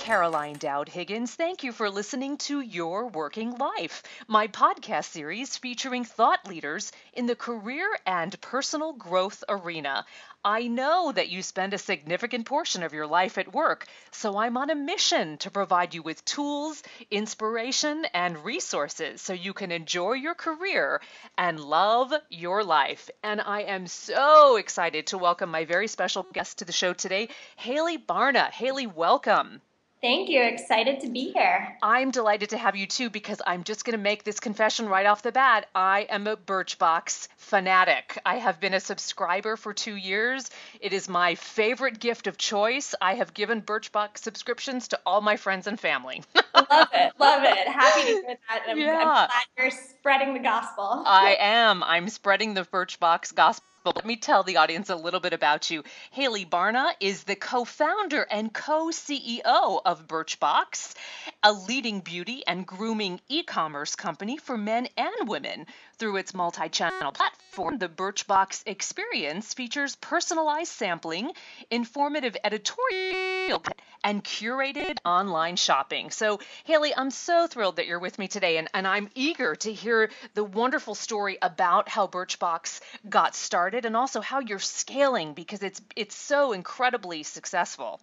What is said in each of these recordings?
Caroline Dowd-Higgins. Thank you for listening to Your Working Life, my podcast series featuring thought leaders in the career and personal growth arena. I know that you spend a significant portion of your life at work, so I'm on a mission to provide you with tools, inspiration, and resources so you can enjoy your career and love your life. And I am so excited to welcome my very special guest to the show today, Hayley Barna. Hayley, welcome. Thank you. Excited to be here. I'm delighted to have you too, because I'm just going to make this confession right off the bat. I am a Birchbox fanatic. I have been a subscriber for 2 years. It is my favorite gift of choice. I have given Birchbox subscriptions to all my friends and family. Love it. Love it. Happy to hear that. I'm glad you're spreading the gospel. I am. I'm spreading the Birchbox gospel. Let me tell the audience a little bit about you. Hayley Barna is the co-founder and co-CEO of Birchbox, a leading beauty and grooming e-commerce company for men and women. Through its multi-channel platform, the Birchbox experience features personalized sampling, informative editorial, and curated online shopping. So, Hayley, I'm so thrilled that you're with me today, and I'm eager to hear the wonderful story about how Birchbox got started and also how you're scaling, because it's so incredibly successful.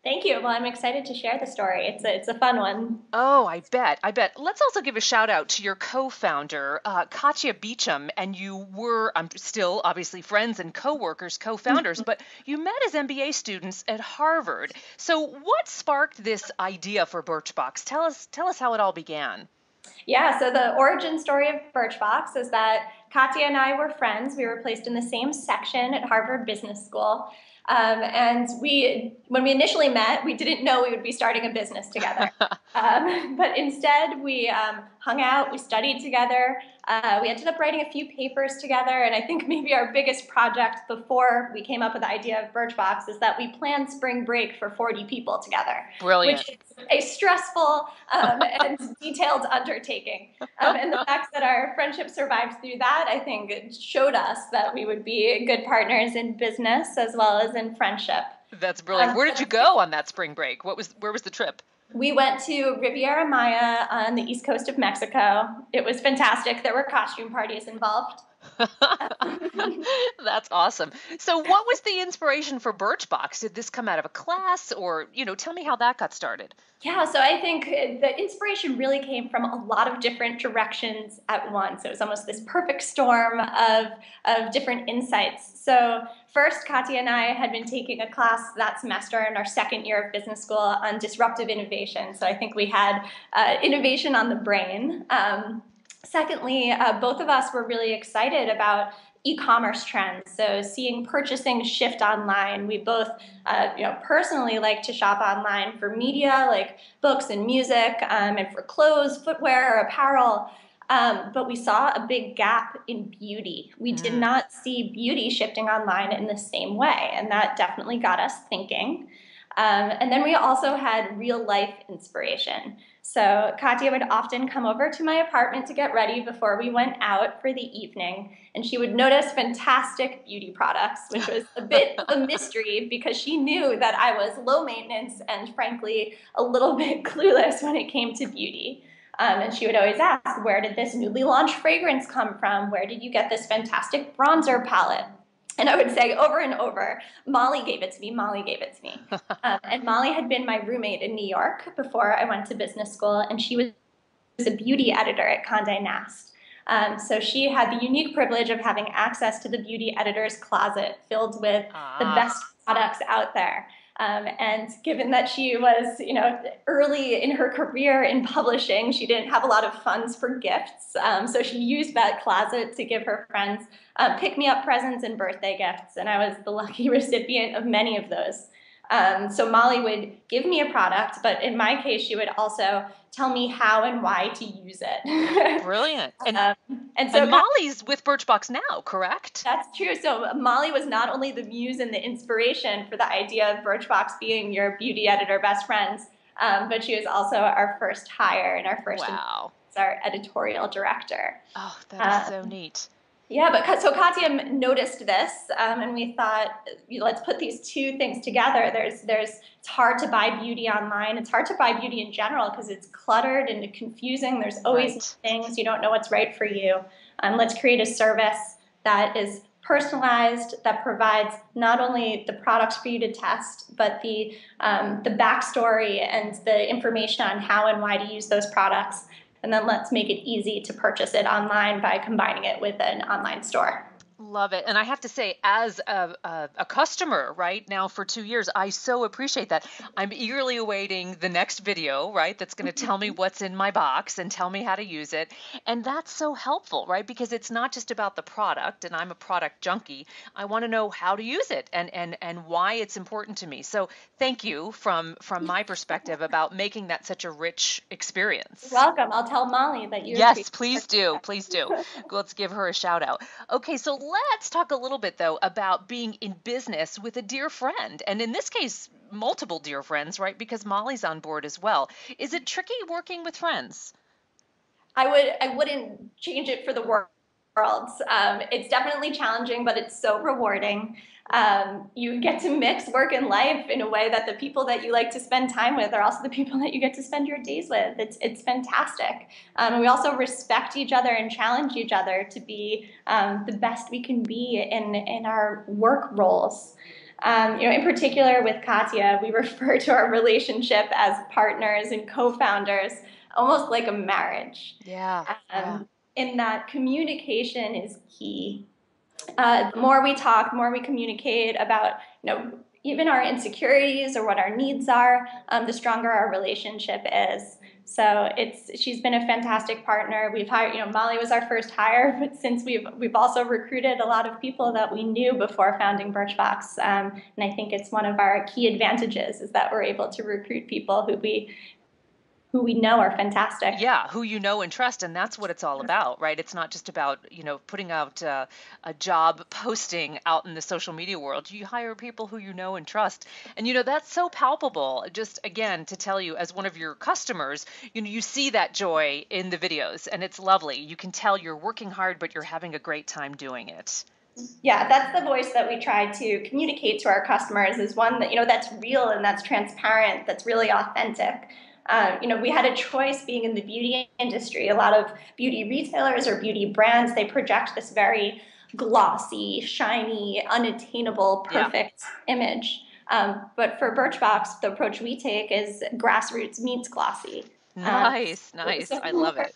Thank you. Well, I'm excited to share the story. It's a fun one. Oh, I bet. Let's also give a shout out to your co-founder, Katya Beecham, and you were, I'm still obviously friends and co-workers, co-founders, but you met as MBA students at Harvard. So what sparked this idea for Birchbox? Tell us how it all began. Yeah, so the origin story of Birchbox is that Katya and I were friends. We were placed in the same section at Harvard Business School. And when we initially met, we didn't know we would be starting a business together. But instead, we hung out, we studied together, we ended up writing a few papers together, and I think maybe our biggest project before we came up with the idea of Birchbox is that we planned spring break for 40 people together. Brilliant. Which is a stressful and detailed undertaking. And the fact that our friendship survived through that, I think, it showed us that we would be good partners in business as well as in friendship. That's brilliant. Where did you go on that spring break? Where was the trip? We went to Riviera Maya on the east coast of Mexico. It was fantastic. There were costume parties involved. That's awesome. So what was the inspiration for Birchbox? Did this come out of a class, or, tell me how that got started? Yeah, so I think the inspiration really came from a lot of different directions at once. It was almost this perfect storm of different insights. So first, Katya and I had been taking a class that semester in our second year of business school on disruptive innovation. So I think we had innovation on the brain. Secondly, both of us were really excited about e-commerce trends. So seeing purchasing shift online. We both, personally like to shop online for media like books and music, and for clothes, footwear, apparel. But we saw a big gap in beauty. We did not see beauty shifting online in the same way, and that definitely got us thinking. And then we also had real life inspiration. So Katya would often come over to my apartment to get ready before we went out for the evening, and she would notice fantastic beauty products, which was a bit of a mystery because she knew that I was low maintenance and frankly a little bit clueless when it came to beauty. And she would always ask, where did this newly launched fragrance come from? Where did you get this fantastic bronzer palette? And I would say over and over, Molly gave it to me, Molly gave it to me. And Molly had been my roommate in New York before I went to business school, and she was a beauty editor at Condé Nast. So she had the unique privilege of having access to the beauty editor's closet filled with the best products out there. And given that she was, early in her career in publishing, she didn't have a lot of funds for gifts. So she used that closet to give her friends pick-me-up presents and birthday gifts. And I was the lucky recipient of many of those. So Molly would give me a product, but in my case, she would also tell me how and why to use it. Brilliant. And so Molly's with Birchbox now, correct? That's true. So Molly was not only the muse and the inspiration for the idea of Birchbox being your beauty editor best friends, but she was also our first hire and our first our editorial director. Oh, that is so neat. Yeah, but so Katya noticed this, and we thought, let's put these two things together. It's hard to buy beauty online. It's hard to buy beauty in general because it's cluttered and confusing. There's always new Right. things. You don't know what's right for you. Let's create a service that is personalized, that provides not only the products for you to test, but the backstory and the information on how and why to use those products. And then let's make it easy to purchase it online by combining it with an online store. Love it. And I have to say, as a customer right now for 2 years, I so appreciate that. I'm eagerly awaiting the next video, right? That's going to tell me what's in my box and tell me how to use it. And that's so helpful, right? Because it's not just about the product, and I'm a product junkie. I want to know how to use it and why it's important to me. So thank you from my perspective about making that such a rich You're experience. welcome. I'll tell Molly that you Yes, appreciate please do. Please do. her. Let's give her a shout out. Okay, so let's talk a little bit though about being in business with a dear friend. And in this case, multiple dear friends, right? Because Molly's on board as well. Is it tricky working with friends? I wouldn't change it for the world. It's definitely challenging, but it's so rewarding. You get to mix work and life in a way that the people that you like to spend time with are also the people that you get to spend your days with. It's fantastic. And we also respect each other and challenge each other to be the best we can be in our work roles. In particular with Katya, we refer to our relationship as partners and co-founders, almost like a marriage. Yeah, yeah. In that communication is key. The more we talk, the more we communicate about, even our insecurities or what our needs are, the stronger our relationship is. So she's been a fantastic partner. We've hired, Molly was our first hire, but since we've also recruited a lot of people that we knew before founding Birchbox, and I think it's one of our key advantages is that we're able to recruit people who we know are fantastic. Yeah, who you know and trust, and that's what it's all about, right? It's not just about, putting out a job posting out in the social media world. You hire people who you know and trust. And, that's so palpable. Just again, to tell you, as one of your customers, you see that joy in the videos, and it's lovely. You can tell you're working hard, but you're having a great time doing it. Yeah, that's the voice that we try to communicate to our customers is one that, that's real and that's transparent, that's really authentic. We had a choice being in the beauty industry. A lot of beauty retailers or beauty brands, they project this very glossy, shiny, unattainable, Yeah. perfect image. But for Birchbox, the approach we take is grassroots meets glossy. Nice, nice. So I love it.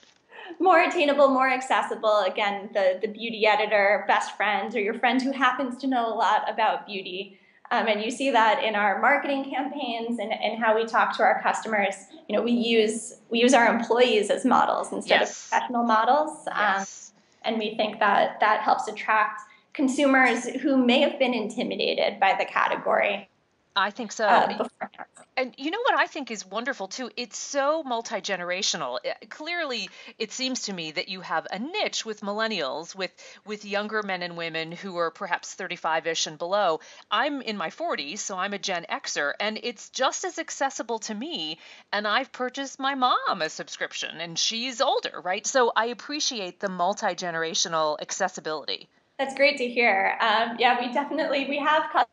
more attainable, more accessible. Again, the beauty editor, best friend, or your friend who happens to know a lot about beauty. And you see that in our marketing campaigns and how we talk to our customers. We use our employees as models instead of Yes. professional models. Yes. And we think that helps attract consumers who may have been intimidated by the category I think so. beforehand. And you know what I think is wonderful too? It's so multi-generational. Clearly, it seems to me that you have a niche with millennials, with younger men and women who are perhaps 35-ish and below. I'm in my 40s, so I'm a Gen Xer, and it's just as accessible to me. And I've purchased my mom a subscription, and she's older, right? So I appreciate the multi-generational accessibility. That's great to hear. Yeah, we have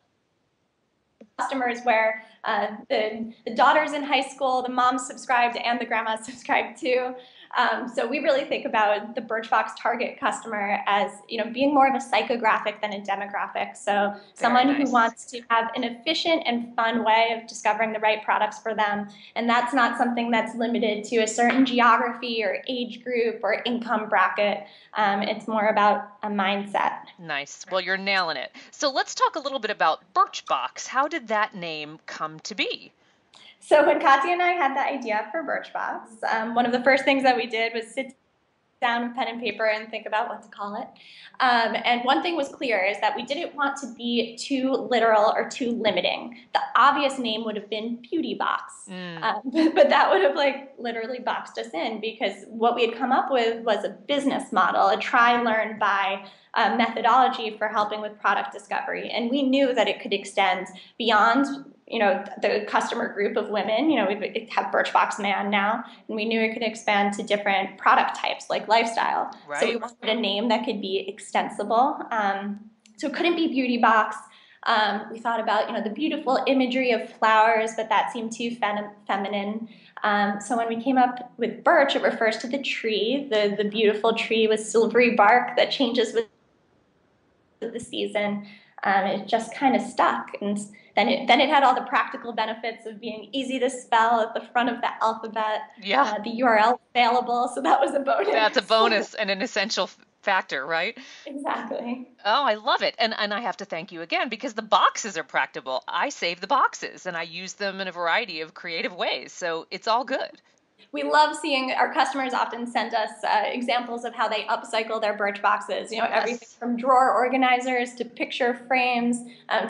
customers where the daughter's in high school, the mom's subscribed, and the grandma's subscribed too. So we really think about the Birchbox target customer as being more of a psychographic than a demographic. So someone who wants to have an efficient and fun way of discovering the right products for them, and that's not something that's limited to a certain geography or age group or income bracket. It's more about a mindset. Nice. Well, you're nailing it. So let's talk a little bit about Birchbox. How did that name come to be? So when Katya and I had the idea for Birchbox, one of the first things that we did was sit down with pen and paper and think about what to call it. And one thing was clear is that we didn't want to be too literal or too limiting. The obvious name would have been Beauty Box, but that would have literally boxed us in because what we had come up with was a business model, a try, learn, buy methodology for helping with product discovery. And we knew that it could extend beyond the customer group of women. We have Birchbox Man now, and we knew it could expand to different product types like lifestyle. Right. So we wanted a name that could be extensible. So it couldn't be Beauty Box. We thought about, the beautiful imagery of flowers, but that seemed too feminine. So when we came up with Birch, it refers to the tree, the beautiful tree with silvery bark that changes with the season. It just kind of stuck, and then it had all the practical benefits of being easy to spell at the front of the alphabet. Yeah. The URL available, so that was a bonus. That's a bonus and an essential factor, right? Exactly. Oh, I love it. And I have to thank you again because the boxes are practical. I save the boxes and I use them in a variety of creative ways. So it's all good. We love seeing our customers often send us examples of how they upcycle their Birch boxes. Everything from drawer organizers to picture frames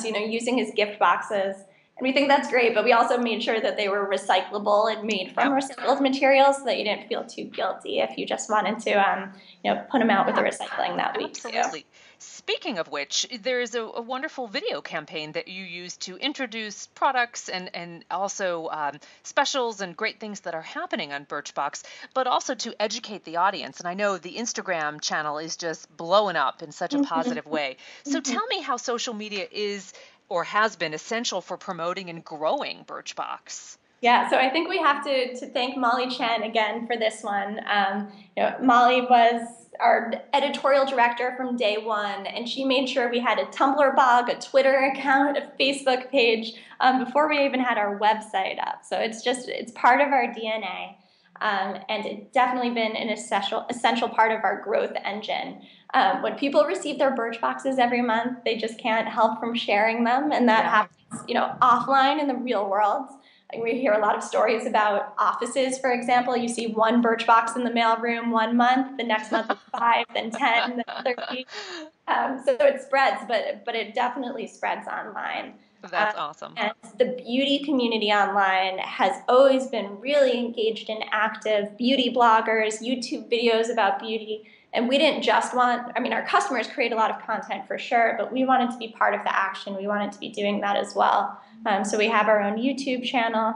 to using as gift boxes. And we think that's great, but we also made sure that they were recyclable and made from recycled materials so that you didn't feel too guilty if you just wanted to put them out with the recycling that week. Absolutely. Speaking of which, there's a wonderful video campaign that you use to introduce products and also specials and great things that are happening on Birchbox, but also to educate the audience. And I know the Instagram channel is just blowing up in such a positive way. So tell me how social media is or has been essential for promoting and growing Birchbox. Yeah, so I think we have to thank Molly Chen again for this one. Molly was our editorial director from day one, and she made sure we had a Tumblr blog, a Twitter account, a Facebook page before we even had our website up. So it's part of our DNA, and it's definitely been an essential part of our growth engine. When people receive their Birch boxes every month, they just can't help from sharing them, and that happens, offline in the real world. We hear a lot of stories about offices, for example. You see one Birchbox in the mailroom one month, the next month it's 5, then 10, then 30. So it spreads, but it definitely spreads online. That's awesome. And the beauty community online has always been really engaged and active. Beauty bloggers, YouTube videos about beauty. And we didn't just our customers create a lot of content for sure, but we wanted to be part of the action. We wanted to be doing that as well. So we have our own YouTube channel,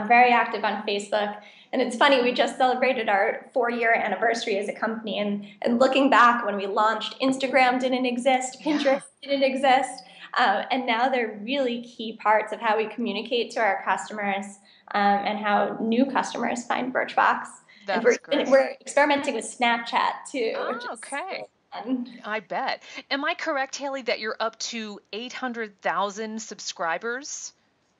very active on Facebook. And it's funny, we just celebrated our 4-year anniversary as a company. And looking back when we launched, Instagram didn't exist, Pinterest didn't exist. And now they're really key parts of how we communicate to our customers and how new customers find Birchbox. That's great. We're experimenting with Snapchat too. Oh, okay. I bet. Am I correct, Hayley, that you're up to 800,000 subscribers?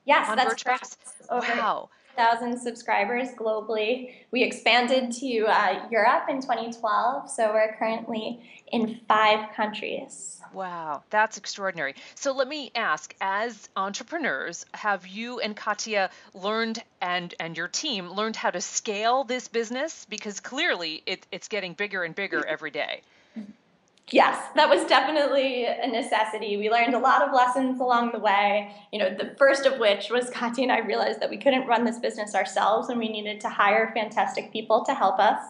Yes, on that's Birchbox? Wow. 1,000 subscribers globally. We expanded to Europe in 2012, so we're currently in 5 countries. Wow, that's extraordinary. So let me ask, as entrepreneurs, have you and Katya learned and your team learned how to scale this business? Because clearly it's getting bigger and bigger every day. Yes, that was definitely a necessity. We learned a lot of lessons along the way, the first of which was Katya and I realized that we couldn't run this business ourselves and we needed to hire fantastic people to help us.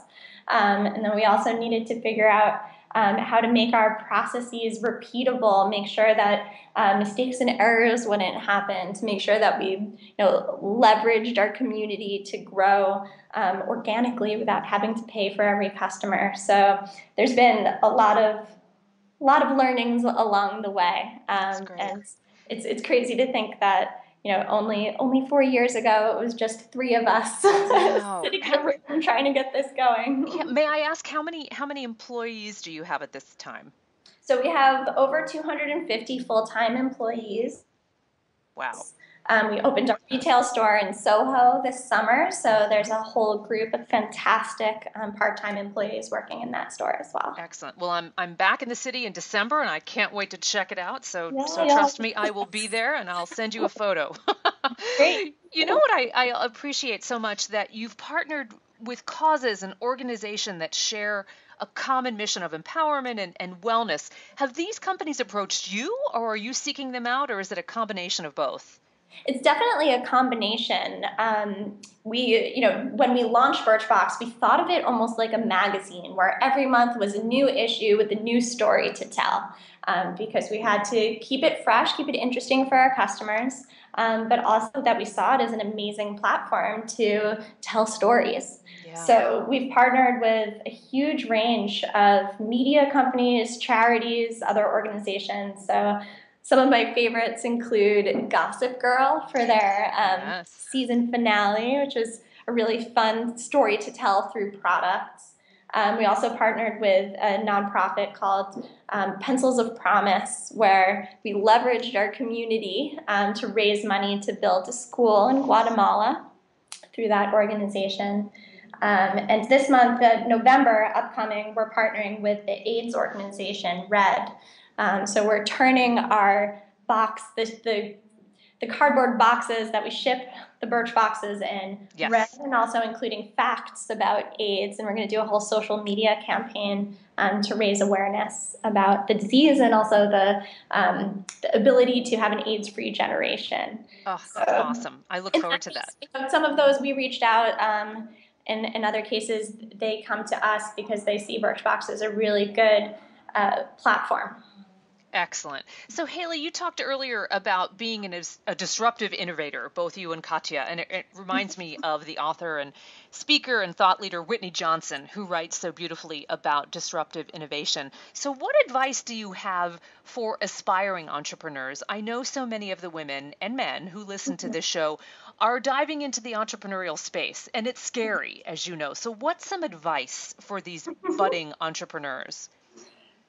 And then we also needed to figure out how to make our processes repeatable, make sure that mistakes and errors wouldn't happen, to make sure that we leveraged our community to grow organically without having to pay for every customer. So there's been a lot of learnings along the way. And it's crazy to think that only 4 years ago, it was just 3 of us sitting in a room trying to get this going. May I ask how many employees do you have at this time? So we have over 250 full-time employees. Wow. We opened a retail store in Soho this summer, so there's a whole group of fantastic part-time employees working in that store as well. Excellent. Well, I'm back in the city in December, and I can't wait to check it out. So trust me, I will be there, and I'll send you a photo. Great. You know what I appreciate so much, that you've partnered with causes and organizations that share a common mission of empowerment and wellness. Have these companies approached you, or are you seeking them out, or is it a combination of both? It's definitely a combination. When we launched Birchbox, we thought of it almost like a magazine where every month was a new issue with a new story to tell, because we had to keep it fresh, keep it interesting for our customers, but also that we saw it as an amazing platform to tell stories. Yeah. So we've partnered with a huge range of media companies, charities, other organizations. So some of my favorites include Gossip Girl for their Yes. season finale, which was a really fun story to tell through products. We also partnered with a nonprofit called Pencils of Promise, where we leveraged our community to raise money to build a school in Guatemala through that organization. And this month, November upcoming, we're partnering with the AIDS organization, RED. So we're turning our box, the cardboard boxes that we ship the Birch boxes in, Yes. red, and also including facts about AIDS. And we're going to do a whole social media campaign to raise awareness about the disease and also the ability to have an AIDS-free generation. Oh, that's awesome. I look forward to that. Some of those we reached out. In other cases, they come to us because they see Birchbox as a really good platform. Excellent. So, Hayley, you talked earlier about being a disruptive innovator, both you and Katya, and it reminds me of the author and speaker and thought leader Whitney Johnson, who writes so beautifully about disruptive innovation. So, what advice do you have for aspiring entrepreneurs? I know so many of the women and men who listen to this show are diving into the entrepreneurial space, and it's scary, as you know. So, what's some advice for these budding entrepreneurs?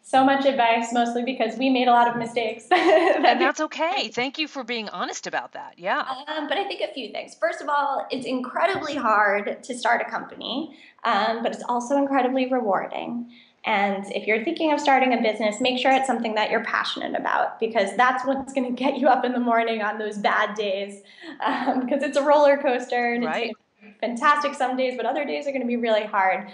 So much advice, mostly because we made a lot of mistakes. And that's okay. Thank you for being honest about that. Yeah. But I think a few things. First of all, it's incredibly hard to start a company, but it's also incredibly rewarding. And if you're thinking of starting a business, make sure it's something that you're passionate about, because that's what's going to get you up in the morning on those bad days, because it's a roller coaster and Right. it's going to be fantastic some days, but other days are going to be really hard.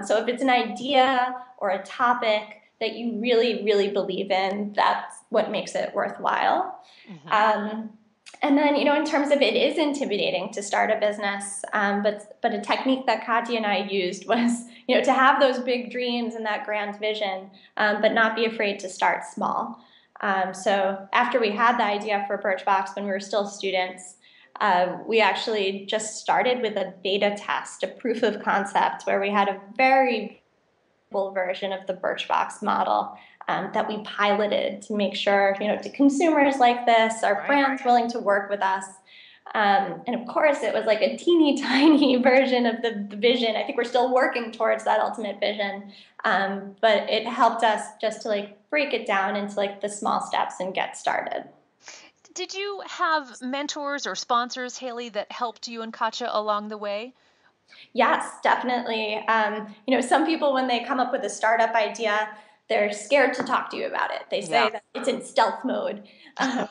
So if it's an idea or a topic that you really, really believe in, that's what makes it worthwhile. Mm-hmm. And then, in terms of, it is intimidating to start a business, but a technique that Katya and I used was, to have those big dreams and that grand vision, but not be afraid to start small. So after we had the idea for Birchbox when we were still students, we actually just started with a beta test, a proof of concept, where we had a very version of the Birchbox model that we piloted to make sure, do consumers like this? Are brands willing to work with us? And of course, it was like a teeny tiny version of the vision. I think we're still working towards that ultimate vision. But it helped us just to break it down into the small steps and get started. Did you have mentors or sponsors, Hayley, that helped you and Katya along the way? Yes, definitely. Some people, when they come up with a startup idea, they're scared to talk to you about it. They say that it's in stealth mode. And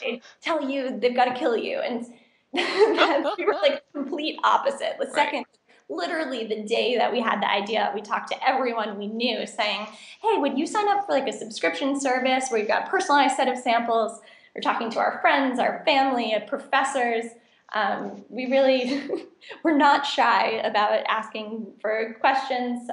they tell you they've got to kill you. And we were complete opposite. The second, literally the day that we had the idea, we talked to everyone we knew saying, hey, would you sign up for a subscription service where you've got a personalized set of samples? We're talking to our friends, our family, professors. We really we're not shy about asking for questions,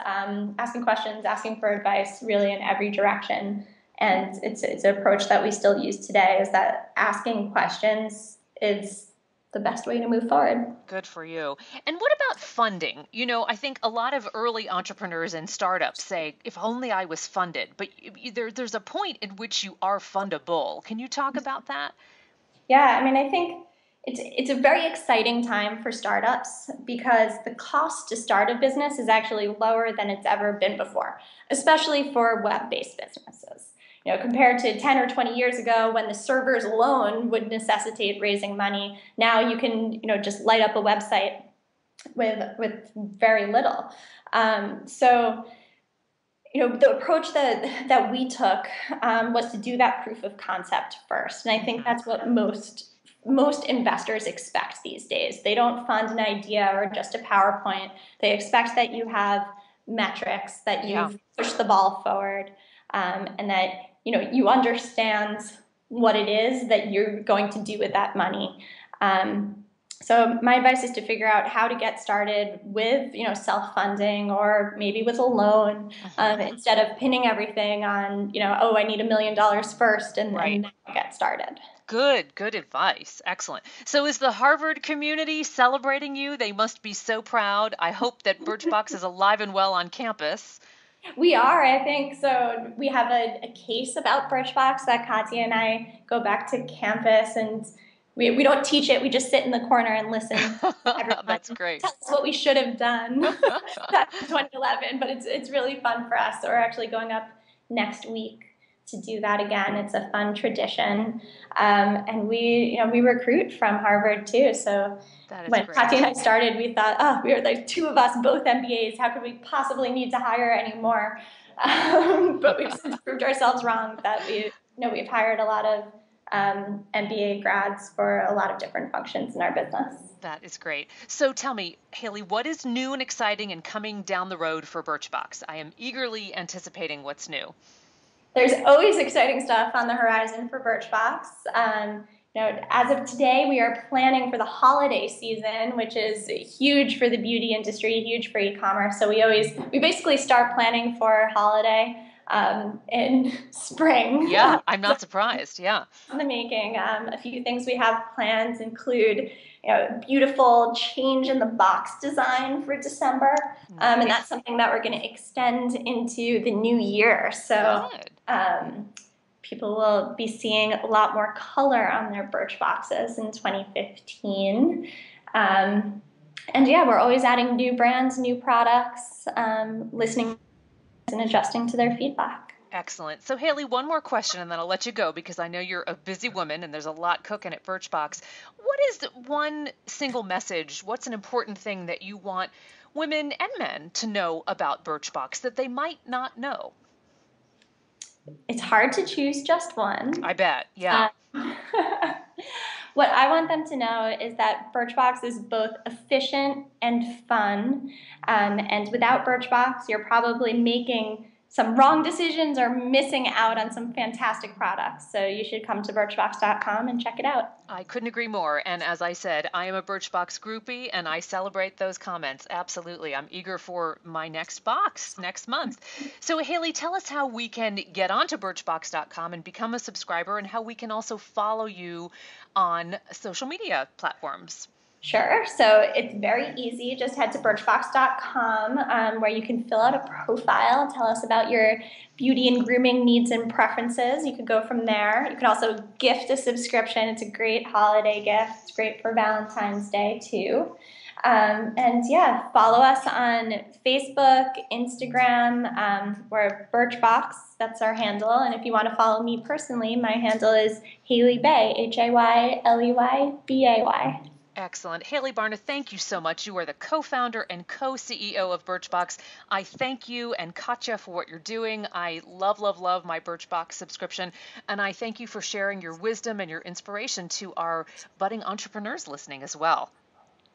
asking for advice, really in every direction. And it's an approach that we still use today, is that asking questions is the best way to move forward. Good for you. And what about funding? I think a lot of early entrepreneurs and startups say, if only I was funded. But there's a point in which you are fundable. Can you talk about that? Yeah, I think it's a very exciting time for startups, because the cost to start a business is actually lower than it's ever been before, especially for web-based businesses. Compared to 10 or 20 years ago, when the servers alone would necessitate raising money, now you can just light up a website with very little. So the approach that we took was to do that proof of concept first, and I think that's what most investors expect these days. They don't fund an idea or just a PowerPoint. They expect that you have metrics, that you've pushed the ball forward, and that you understand what it is that you're going to do with that money. So my advice is to figure out how to get started with, self-funding or maybe with a loan, instead of pinning everything on, oh, I need $1 million first, and then get started. Good advice. Excellent. So is the Harvard community celebrating you? They must be so proud. I hope that Birchbox is alive and well on campus. We are, I think. So we have a case about Birchbox that Katya and I go back to campus, and we don't teach it. We just sit in the corner and listen to everyone. That's great. Tell us what we should have done back in 2011. But it's really fun for us. So we're actually going up next week to do that again. It's a fun tradition, and we recruit from Harvard too. So when Katya and I started, we thought, we are like two of us, both MBAs. How could we possibly need to hire any more? But we've since proved ourselves wrong. That we've hired a lot of MBA grads for a lot of different functions in our business. That is great. So tell me, Hayley, what is new and exciting and coming down the road for Birchbox? I am eagerly anticipating what's new. There's always exciting stuff on the horizon for Birchbox. As of today, we are planning for the holiday season, which is huge for the beauty industry, huge for e-commerce. So we basically start planning for holiday in spring. Yeah, I'm not surprised. Yeah. In the making. A few things we have planned include beautiful change in the box design for December. And that's something that we're going to extend into the new year. So people will be seeing a lot more color on their Birchboxes in 2015. And we're always adding new brands, new products, listening and adjusting to their feedback. Excellent. So Hayley, one more question and then I'll let you go because I know you're a busy woman and there's a lot cooking at Birchbox. What is one single message? What's an important thing that you want women and men to know about Birchbox that they might not know? It's hard to choose just one. I bet. Yeah. What I want them to know is that Birchbox is both efficient and fun. And without Birchbox, you're probably making some wrong decisions or missing out on some fantastic products. So you should come to Birchbox.com and check it out. I couldn't agree more. And as I said, I am a Birchbox groupie and I celebrate those comments. Absolutely. I'm eager for my next box next month. So Hayley, tell us how we can get onto Birchbox.com and become a subscriber and how we can also follow you on social media platforms. So it's very easy. Just head to Birchbox.com where you can fill out a profile, tell us about your beauty and grooming needs and preferences. You could go from there. You can also gift a subscription. It's a great holiday gift. It's great for Valentine's Day too. Follow us on Facebook, Instagram. We're Birchbox. That's our handle. And if you want to follow me personally, my handle is Hayley Bay, HayleyBay. Excellent. Hayley Barna, thank you so much. You are the co-founder and co-CEO of Birchbox. I thank you and Katya for what you're doing. I love my Birchbox subscription. And I thank you for sharing your wisdom and your inspiration to our budding entrepreneurs listening as well.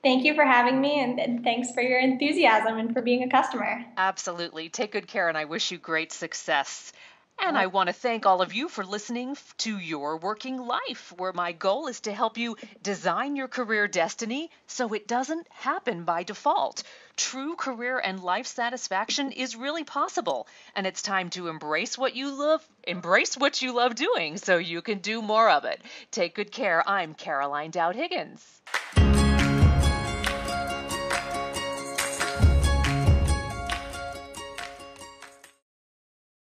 Thank you for having me, and thanks for your enthusiasm and for being a customer. Absolutely. Take good care, and I wish you great success. And I want to thank all of you for listening to Your Working Life, where my goal is to help you design your career destiny so it doesn't happen by default. True career and life satisfaction is really possible, and it's time to embrace what you love doing so you can do more of it. Take good care. I'm Caroline Dowd-Higgins.